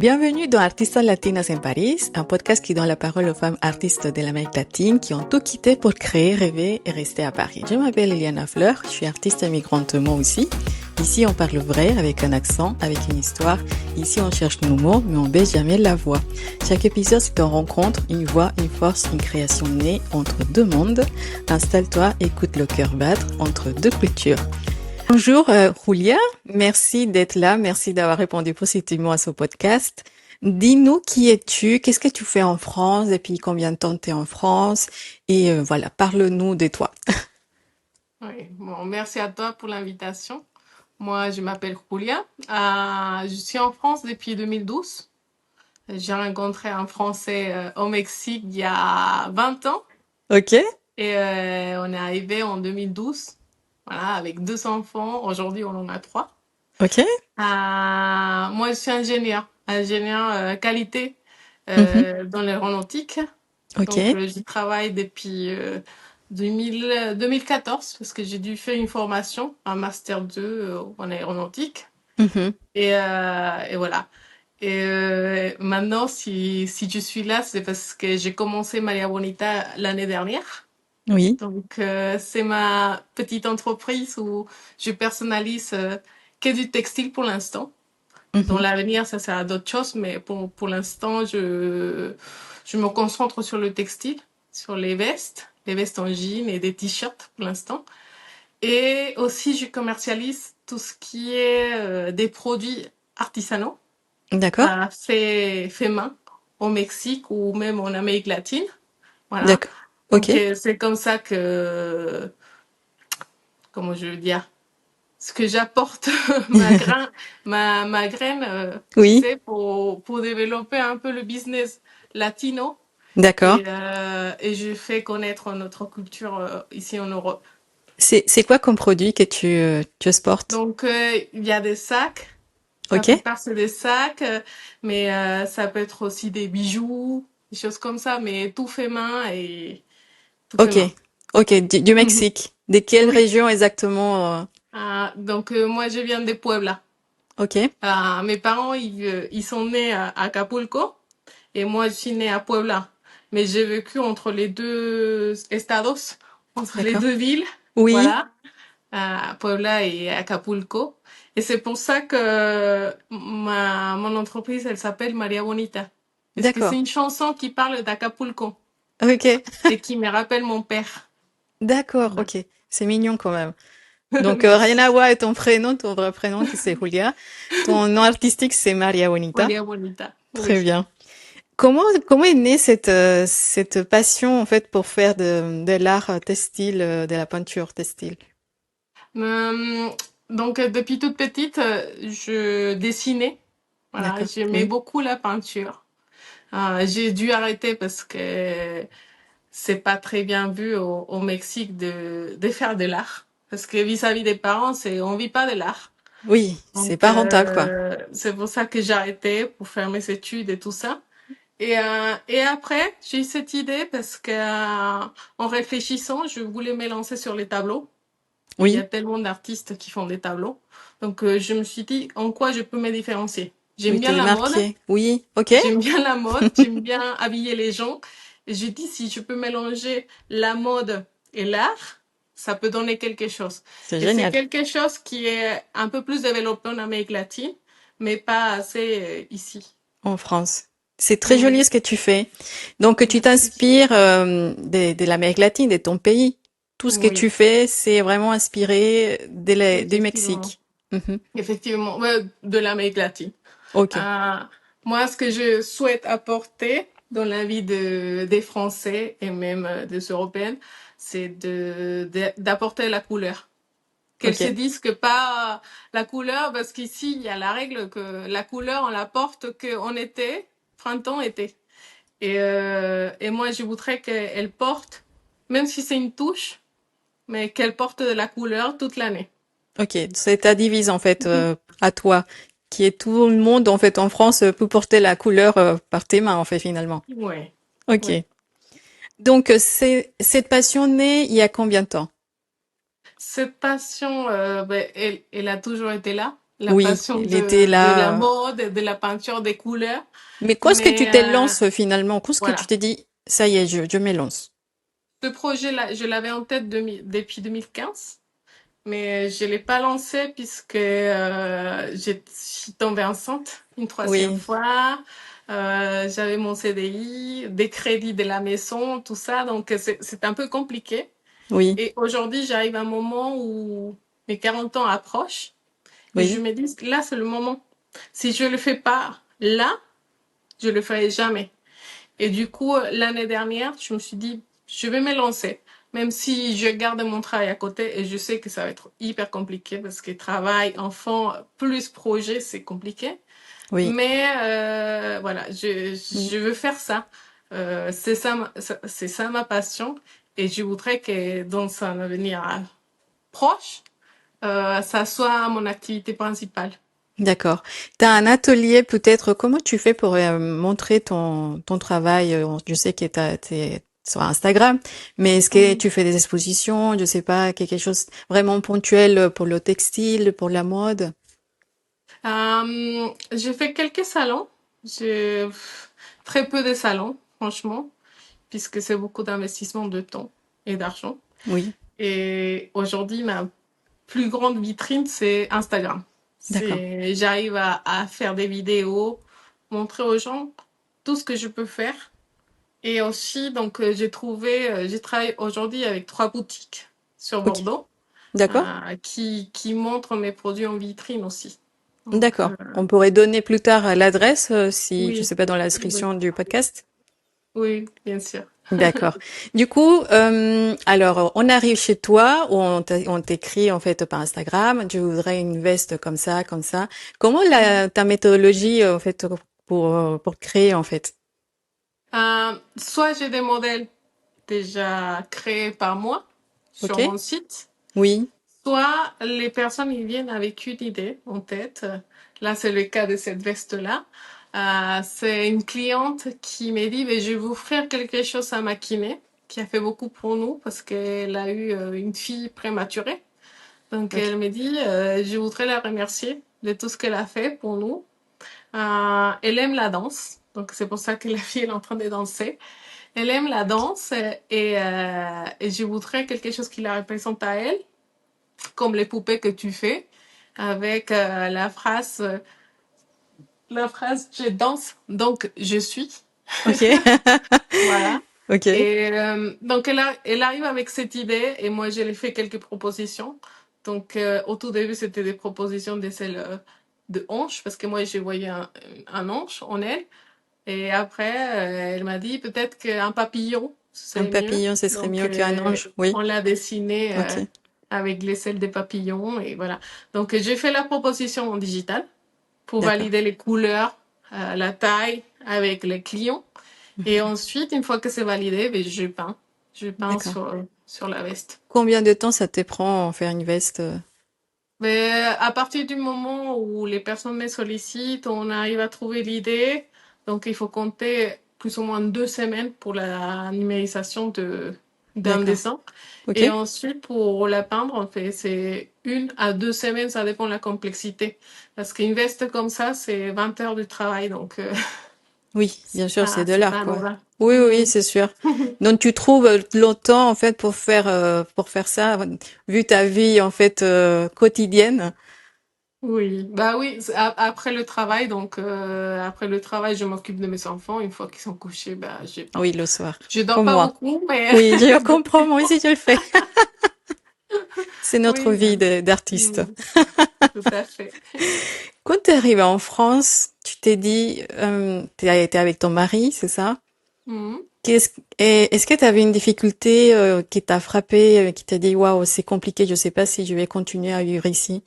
Bienvenue dans Artistas Latinas en Paris, un podcast qui donne la parole aux femmes artistes de l'Amérique latine qui ont tout quitté pour créer, rêver et rester à Paris. Je m'appelle Eliana Fleur, je suis artiste immigrante moi aussi. Ici, on parle vrai, avec un accent, avec une histoire. Ici, on cherche nos mots, mais on baisse jamais la voix. Chaque épisode, c'est une rencontre, une voix, une force, une création née entre deux mondes. Installe-toi, écoute le cœur battre entre deux cultures. Bonjour Julia, merci d'être là, merci d'avoir répondu positivement à ce podcast. Dis-nous qui es-tu, qu'est-ce que tu fais en France, depuis combien de temps tu es en France et voilà, parle-nous de toi. Oui, bon, merci à toi pour l'invitation. Moi, je m'appelle Julia. Je suis en France depuis 2012. J'ai rencontré un Français au Mexique il y a 20 ans Ok, et on est arrivé en 2012. Voilà, avec deux enfants. Aujourd'hui, on en a trois. ok, Moi, je suis ingénieur qualité mhm, dans l'aéronautique. ok, Donc, j'y travaille depuis 2014 parce que j'ai dû faire une formation, un master 2 en aéronautique. mhm, Et voilà. Et maintenant, si je suis là, c'est parce que j'ai commencé Maria Bonita l'année dernière. oui, Donc, c'est ma petite entreprise où je personnalise que du textile pour l'instant. Dans mhm, l'avenir, ça sera d'autres choses, mais pour l'instant, je me concentre sur le textile, sur les vestes en jean et des t-shirts pour l'instant. Et aussi, je commercialise tout ce qui est des produits artisanaux, d'accord, fait main au Mexique ou même en Amérique latine. Voilà. d'accord, ok, Donc, c'est comme ça que, comment je veux dire, ce que j'apporte ma graine, tu oui, sais, pour développer un peu le business latino d'accord. et je fais connaître notre culture ici en Europe. C'est quoi comme produit que tu exportes? Donc, il y a des sacs. La Ok, plupart, c'est des sacs, mais ça peut être aussi des bijoux, des choses comme ça, mais tout fait main et tout fait ok, main. ok, du Mexique. De quelle Oui. région exactement? Donc, moi, je viens de Puebla. Ok, Mes parents, ils sont nés à Acapulco et moi, je suis née à Puebla. Mais j'ai vécu entre les deux estados, entre les d'accord. deux villes, Oui. voilà, à Puebla et Acapulco. Et c'est pour ça que mon entreprise, elle s'appelle Maria Bonita. Parce que c'est D'accord. une chanson qui parle d'Acapulco Ok. et qui me rappelle mon père. D'accord. Voilà. Ok. C'est mignon quand même. Donc, rien à Merci. voir avec ton prénom, ton vrai prénom, c'est Julia. Ton nom artistique, c'est Maria Bonita. Maria Bonita, Très oui. bien. Comment est née cette passion, en fait, pour faire de l'art textile, de la peinture textile? Euh, donc, depuis toute petite, je dessinais. Voilà, D'accord. j'aimais Oui. beaucoup la peinture. J'ai dû arrêter parce que c'est pas très bien vu au Mexique de faire de l'art. Parce que vis-à-vis des parents, on vit pas de l'art. Oui. C'est Donc, pas rentable, quoi. c'est pour ça que j'ai arrêté pour faire mes études et tout ça. Et après, j'ai eu cette idée parce que, en réfléchissant, je voulais me lancer sur les tableaux. Il y a Oui. tellement d'artistes qui font des tableaux. Donc, je me suis dit, en quoi je peux me différencier? J'aime Oui, te bien la mode, démarquer. Oui. Ok. j'aime bien la mode, j'aime bien habiller les gens. Et j'ai dit, si je peux mélanger la mode et l'art, ça peut donner quelque chose. C'est Et c'est génial. quelque chose qui est un peu plus développé en Amérique latine, mais pas assez ici. En France. C'est très joli Oui, ce que tu fais. Donc, tu merci. t'inspires de l'Amérique latine, de ton pays. Tout ce que Oui, tu fais, c'est vraiment inspiré du effectivement. Mexique. Mhm. Effectivement, ouais, de l'Amérique latine. Ok, Euh, Moi, ce que je souhaite apporter dans la vie des Français et même des Européennes, c'est d'apporter la couleur. Qu'elles ok. se disent que pas la couleur, parce qu'ici, il y a la règle que la couleur, on l'apporte qu'en été, printemps, été. Et moi, je voudrais qu'elle porte, même si c'est une touche, mais qu'elle porte de la couleur toute l'année. Ok, c'est ta devise en fait à toi, qui est tout le monde en fait en France peut porter la couleur par tes mains en fait finalement. Ouais, Ok. ouais. Donc c'est cette passion née il y a combien de temps? Cette passion, ben, elle a toujours été là. la Oui, passion il était de la là. mode, de la peinture, des couleurs. Mais quand est-ce que tu Mais te lances finalement? Quand est-ce que tu voilà. t'es dit, ça y est, je me lance? Ce projet-là, je l'avais en tête depuis 2015, mais je l'ai pas lancé puisque je suis tombée enceinte une troisième Oui, fois. J'avais mon CDI, des crédits de la maison, tout ça, donc c'est un peu compliqué. oui, Et aujourd'hui, j'arrive à un moment où mes 40 ans approchent et je oui. me dis, là, c'est le moment. Si je le fais pas là, je le ferai jamais. Et du coup, l'année dernière, je me suis dit, je vais me lancer. Même si je garde mon travail à côté et je sais que ça va être hyper compliqué parce que travail, enfant, plus projet, c'est compliqué. Oui. Mais voilà, Mm. je veux faire ça. C'est ça, c'est ça ma passion. Et je voudrais que dans un avenir proche, ça soit mon activité principale. D'accord. Tu as un atelier peut-être, comment tu fais pour montrer ton travail? Je sais que t'es sur Instagram, mais est-ce que Mhm. tu fais des expositions? Je sais pas, quelque chose vraiment ponctuel pour le textile, pour la mode? J'ai fait quelques salons. J'ai très peu de salons, franchement, puisque c'est beaucoup d'investissement de temps et d'argent. Oui, Et aujourd'hui, ma plus grande vitrine, c'est Instagram. d'accord. J'arrive à faire des vidéos, montrer aux gens tout ce que je peux faire. Et aussi, donc, j'ai travaillé aujourd'hui avec 3 boutiques sur Ok, Bordeaux, d'accord. qui montrent mes produits en vitrine aussi. Donc, D'accord. On pourrait donner plus tard l'adresse, si, je oui, sais pas, dans la oui, description du podcast. oui, bien sûr. D'accord. Du coup, alors, on arrive chez toi, ou on t'écrit en fait par Instagram, je voudrais une veste comme ça, comme ça. Comment ta méthodologie en fait pour créer en fait? Soit j'ai des modèles déjà créés par moi Ok? sur mon site, Oui. soit les personnes ils viennent avec une idée en tête. Là, c'est le cas de cette veste-là. C'est une cliente qui m'a dit, mais je vais vous offrir quelque chose à ma kiné, qui a fait beaucoup pour nous parce qu'elle a eu une fille prématurée. Donc, Ok. elle me dit, je voudrais la remercier de tout ce qu'elle a fait pour nous. Elle aime la danse, donc c'est pour ça que la fille elle est en train de danser. Elle aime la danse et je voudrais quelque chose qui la représente à elle, comme les poupées que tu fais, avec la phrase je danse, donc je suis. Ok. Voilà. Ok. Et donc elle arrive avec cette idée et moi je lui fais quelques propositions. Donc au tout début c'était des propositions de celles de hanches parce que moi j'ai voyé un hanche en elle. Et après, elle m'a dit peut-être qu'un papillon, Un c'est mieux. papillon, ce serait Donc, mieux qu'un ange. Oui. on l'a dessiné Ok. avec les selles des papillons et voilà. Donc, j'ai fait la proposition en digital pour D'accord. valider les couleurs, la taille avec les clients. Et Mhm. ensuite, une fois que c'est validé, ben, je peins. Je peins D'accord. sur la veste. Combien de temps ça te prend en faire une veste? Mais à partir du moment où les personnes me sollicitent, on arrive à trouver l'idée. Donc, il faut compter plus ou moins 2 semaines pour la numérisation d'un D'accord. dessin. Ok. Et ensuite, pour la peindre, on fait, c'est 1 à 2 semaines, ça dépend de la complexité. Parce qu'une veste comme ça, c'est 20 heures de travail. Donc, Oui, bien sûr, c'est de c'est l'art, pas quoi. anodin. Oui, oui, oui, Mhm. c'est sûr. Donc tu trouves longtemps en fait pour faire ça, vu ta vie en fait quotidienne. Oui, bah oui, après le travail, donc après le travail, je m'occupe de mes enfants. Une fois qu'ils sont couchés, bah j'ai pas. Oui, le soir, Je dors comme pas moi. beaucoup, mais Oui, je comprends. Moi aussi, je le fais. C'est notre oui, vie d'artiste. mm, tout à fait. Quand tu es arrivée en France, tu t'es dit, tu as été avec ton mari, c'est ça? Mhm. Est-ce que tu avais une difficulté qui t'a frappé, qui t'a dit, waouh, c'est compliqué, je sais pas si je vais continuer à vivre ici.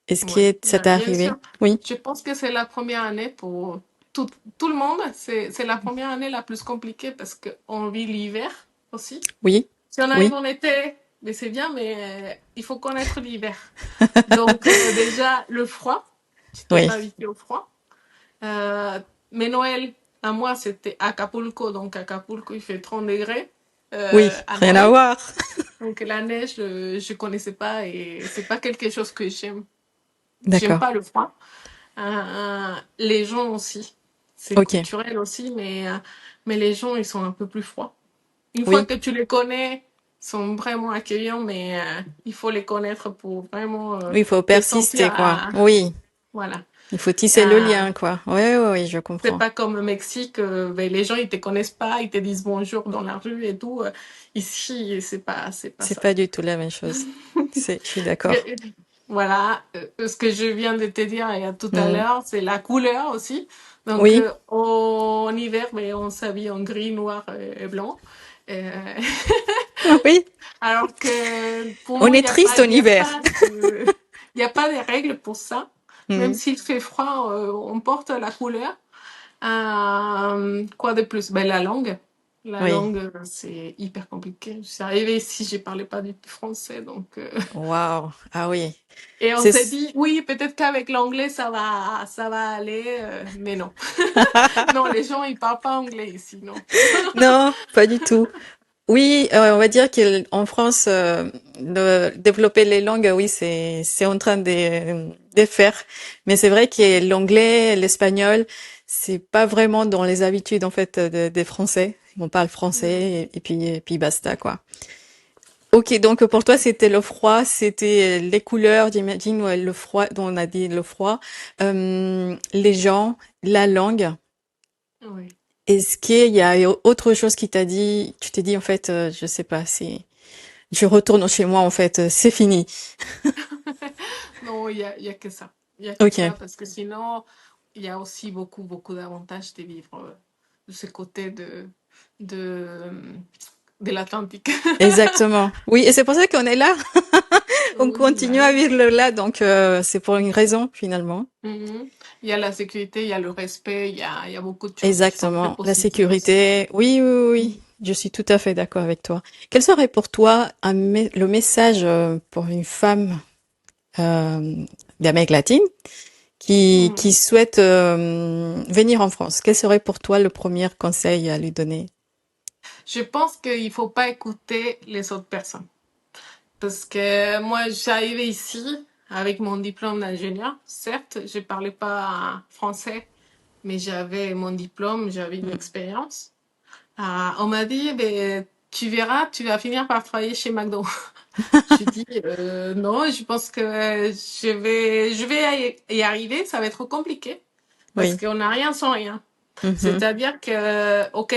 Est-ce Oui, que ça t'est bien arrivé? sûr. Oui, Je pense que c'est la première année pour tout le monde. C'est la première année la plus compliquée parce qu'on vit l'hiver aussi. oui, Si on arrive oui, en été, mais c'est bien, mais il faut connaître l'hiver. Donc déjà, le froid. Tu t'es oui. pas habitué au froid. Euh, mais Noël, à moi, c'était Acapulco. Donc Acapulco, il fait 30 degrés Oui, à rien à Noël. voir. Donc la neige, je connaissais pas et c'est pas quelque chose que j'aime. J'aime D'accord. pas le froid. Les gens aussi. C'est Ok. culturel aussi, mais les gens, ils sont un peu plus froids. Une fois Oui. que tu les connais, ils sont vraiment accueillants, mais il faut les connaître pour vraiment Oui, il faut les sentir persister, quoi. à... Oui. Voilà. Il faut tisser le Euh, lien, quoi. Oui, oui, oui, je c'est comprends. pas comme au Mexique, ben, les gens, ils te connaissent pas, ils te disent bonjour dans la rue et tout. Ici, c'est pas C'est ça. pas du tout la même chose. Je suis d'accord. Et- Voilà, ce que je viens de te dire il y a tout à Mm. l'heure, c'est la couleur aussi. Donc, Oui. en hiver, ben, on s'habille en gris, noir et blanc. Euh, Oui. alors que pour On moi, est triste en hiver. il y a pas de règles pour ça. Même Mm. s'il fait froid, on porte la couleur. Quoi de plus? Ben, la langue. La Oui. langue, c'est hyper compliqué. Je suis arrivée ici, je parlais pas du tout français, donc. Waouh. Ah oui. Et on C'est... s'est dit, oui, peut-être qu'avec l'anglais, ça va aller, mais non. Non, les gens, ils parlent pas anglais ici, non. Non, pas du tout. Oui, on va dire qu'en France, développer les langues, oui, c'est en train de faire. Mais c'est vrai que l'anglais, l'espagnol, c'est pas vraiment dans les habitudes en fait des Français. On parle Mm. français et puis basta quoi. Ok, donc pour toi c'était le froid, c'était les couleurs, j'imagine, ouais, le froid, dont on a dit le froid, les gens, la langue. Oui. Est-ce qu'il y a autre chose qui t'a dit, tu t'es dit en fait, je sais pas, c'est je retourne chez moi, en fait, c'est fini. Non, il y a que ça. Il y a que ça, Ok, parce que sinon, il y a aussi beaucoup d'avantages de vivre de ce côté de, de l'Atlantique. exactement. Oui, et c'est pour ça qu'on est là. On Oui, bah continue à oui. vivre là, donc c'est pour une raison finalement. Mhm. Il y a la sécurité, il y a le respect, il y a beaucoup de choses qui sont très Exactement. La positives aussi. sécurité. Oui, oui, oui, oui. Je suis tout à fait d'accord avec toi. Quel serait pour toi le message pour une femme d'Amérique latine qui Mhm. souhaite venir en France? Quel serait pour toi le premier conseil à lui donner? Je pense qu'il faut pas écouter les autres personnes. Parce que moi, j'arrivais ici avec mon diplôme d'ingénieur. Certes, je parlais pas français, mais j'avais mon diplôme, j'avais une Mm. expérience. On m'a dit, ben, tu verras, tu vas finir par travailler chez McDo. Je dis, non, je pense que je vais y arriver, ça va être compliqué. Parce Oui. qu'on n'a rien sans rien. Mhm. C'est-à-dire que, ok,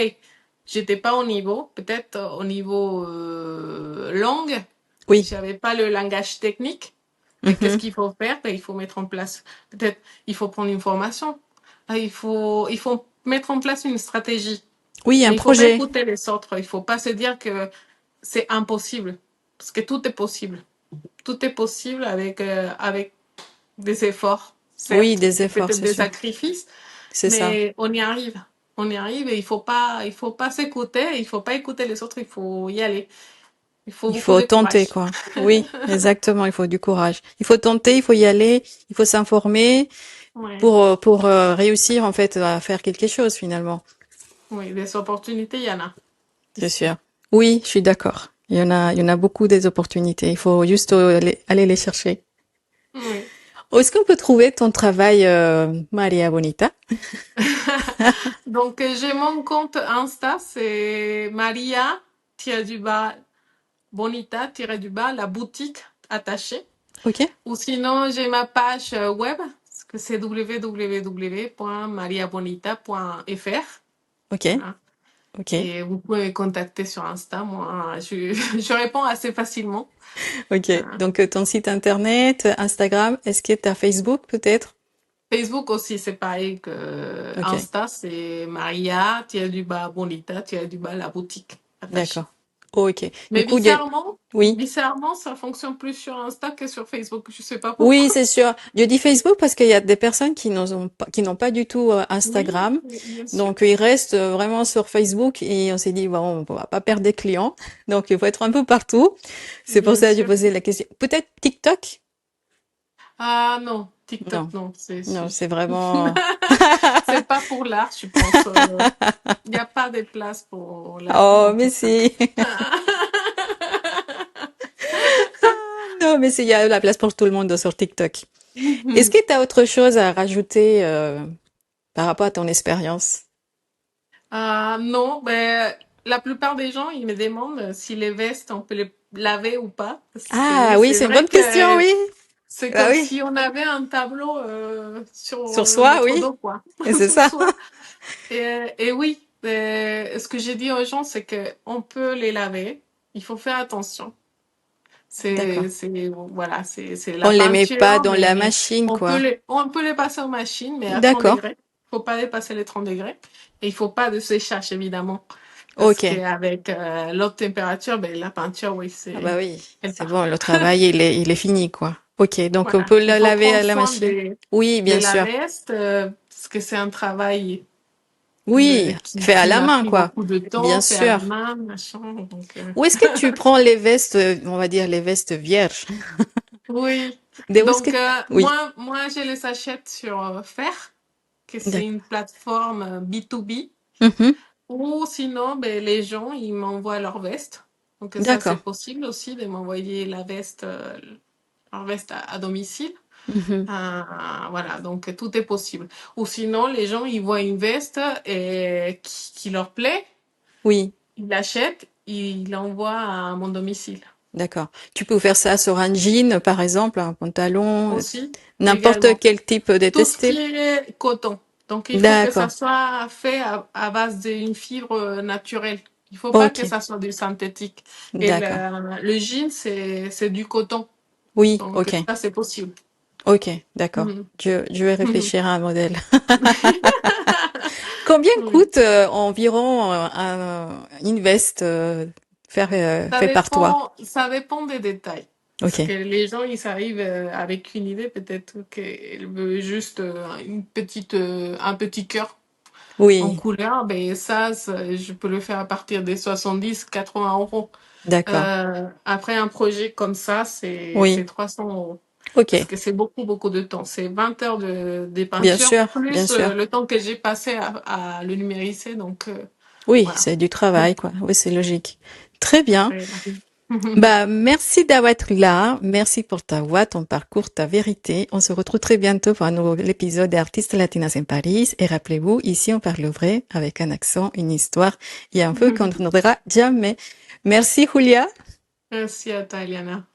j'étais pas au niveau, peut-être au niveau langue, Oui. j'avais pas le langage technique, mais qu'est-ce Mhm. qu'il faut faire? Ben, il faut mettre en place, peut-être, il faut prendre une formation. Il faut mettre en place une stratégie. Oui, un Mais il faut pas projet. écouter les autres. Il faut pas se dire que c'est impossible. Parce que tout est possible. Tout est possible avec des efforts, Oui, certes, des et efforts, peut-être c'est des sûr. sacrifices, C'est ça. mais on y arrive. On y arrive et il faut pas s'écouter, il faut pas écouter les autres, il faut y aller. Il faut Il beaucoup faut de tenter, courage. quoi. Oui, exactement. Il faut du courage. Il faut tenter, il faut y aller, il faut s'informer Ouais. pour réussir, en fait, à faire quelque chose, finalement. Oui, des opportunités, il y en a C'est ici. sûr. Oui, je suis d'accord. Il y en a beaucoup des opportunités. Il faut juste aller les chercher. Oui. Où est-ce qu'on peut trouver ton travail, Maria Bonita? Donc, j'ai mon compte Insta, c'est Maria, Bonita, la boutique attachée. Ok, Ou sinon, j'ai ma page web, que c'est www.mariabonita.fr. ok, Voilà. ok, Et vous pouvez me contacter sur Insta. Moi, je réponds assez facilement. ok. Hein. Donc, ton site internet, Instagram, est-ce que tu as Facebook, peut-être? Facebook aussi, c'est pareil que Ok. Insta, c'est Maria-Bonita, la boutique attachée. D'accord. Oh, ok. Du Mais coup, oui. bizarrement, ça fonctionne plus sur Insta que sur Facebook. Je sais pas Oui, pourquoi. c'est sûr. Je dis Facebook parce qu'il y a des personnes qui n'ont pas du tout Oui, Instagram. oui, bien sûr. Donc, ils restent vraiment sur Facebook et on s'est dit, bon, on va pas perdre des clients. Donc, il faut être un peu partout. C'est pour Bien ça que j'ai sûr. posé la question. Peut-être TikTok? Ah non, TikTok, Non. non. Non, c'est vraiment, C'est pas pour l'art, je pense. Il n'y a pas de place pour l'art oh, dans mais TikTok. si. Non, mais il y a la place pour tout le monde sur TikTok. Est-ce que tu as autre chose à rajouter par rapport à ton expérience? Ah non, ben, la plupart des gens, ils me demandent si les vestes, on peut les laver ou pas. Ah oui, C'est c'est une vrai bonne question, que oui. c'est Ah comme oui. si on avait un tableau sur Sur soi, notre oui. dos, quoi, Et c'est sur ça. soi. Et oui, ce que j'ai dit aux gens, c'est que on peut les laver. Il faut faire attention. D'accord. Voilà, c'est On la les met pas peinture, dans la mais machine, quoi. on peut les passer aux machines, mais à 30 D'accord. degrés. Faut pas dépasser les 30 degrés. Et il faut pas de séchage, évidemment. Parce Ok. qu'avec l'autre température, ben, la peinture, oui, Ah bah oui, elle c'est part. bon, le travail, il est fini, quoi. Ok, donc on Voilà. peut Il la faut laver à prendre la soin machine. Oui, de bien la sûr. veste, parce que c'est un travail Oui, fait à qui la m'a main, pris quoi. beaucoup de Bien temps, fait à la sûr. main, machin. Donc, Où est-ce que tu prends les vestes, on va dire les vestes vierges? oui. De où est-ce que... Donc, Oui, moi, je les achète sur Faire, que c'est d'accord. une plateforme B2B. Mhm, Ou sinon, ben, les gens, ils m'envoient leur veste. Donc, ça, c'est d'accord. possible aussi de m'envoyer leur veste à domicile. Mhm, Voilà, donc tout est possible. Ou sinon, les gens, ils voient une veste qui leur plaît, oui, ils l'achètent, ils l'envoient à mon domicile d'accord. Tu peux faire ça sur un jean, par exemple, un pantalon, aussi, n'importe également. quel type de Tout ce qui textile. est coton. Donc, il faut que ça D'accord. soit fait à base d'une fibre naturelle. Il faut pas Ok, que ça soit du synthétique. Et d'accord. le jean, c'est du coton. Oui, Donc, ok. ça, c'est possible. Ok, d'accord. Mhm. Je vais Mhm. réfléchir à un modèle. Combien Oui. coûte environ une veste fait par toi? Ça dépend des détails. Parce Ok. que les gens, ils arrivent avec une idée, peut-être qu'elle veut juste un petit cœur en Oui, couleur. Ben je peux le faire à partir des 70-80 euros. d'accord. Après un projet comme ça, c'est Oui, 300 euros. Parce ok. que c'est beaucoup, beaucoup de temps. C'est 20 heures de Bien peinture, sûr, bien plus sûr. le temps que j'ai passé à le numériser. Donc, Oui, voilà. c'est du travail, quoi. Oui, c'est logique. Très bien. Après, Bah, merci d'avoir été là. Merci pour ta voix, ton parcours, ta vérité. On se retrouve très bientôt pour un nouveau épisode d'Artistes Latinas en Paris. Et rappelez-vous, ici, on parle vrai avec un accent, une histoire et un peu qu'on ne reviendra jamais. Merci, Julia. Merci à toi, Eliana.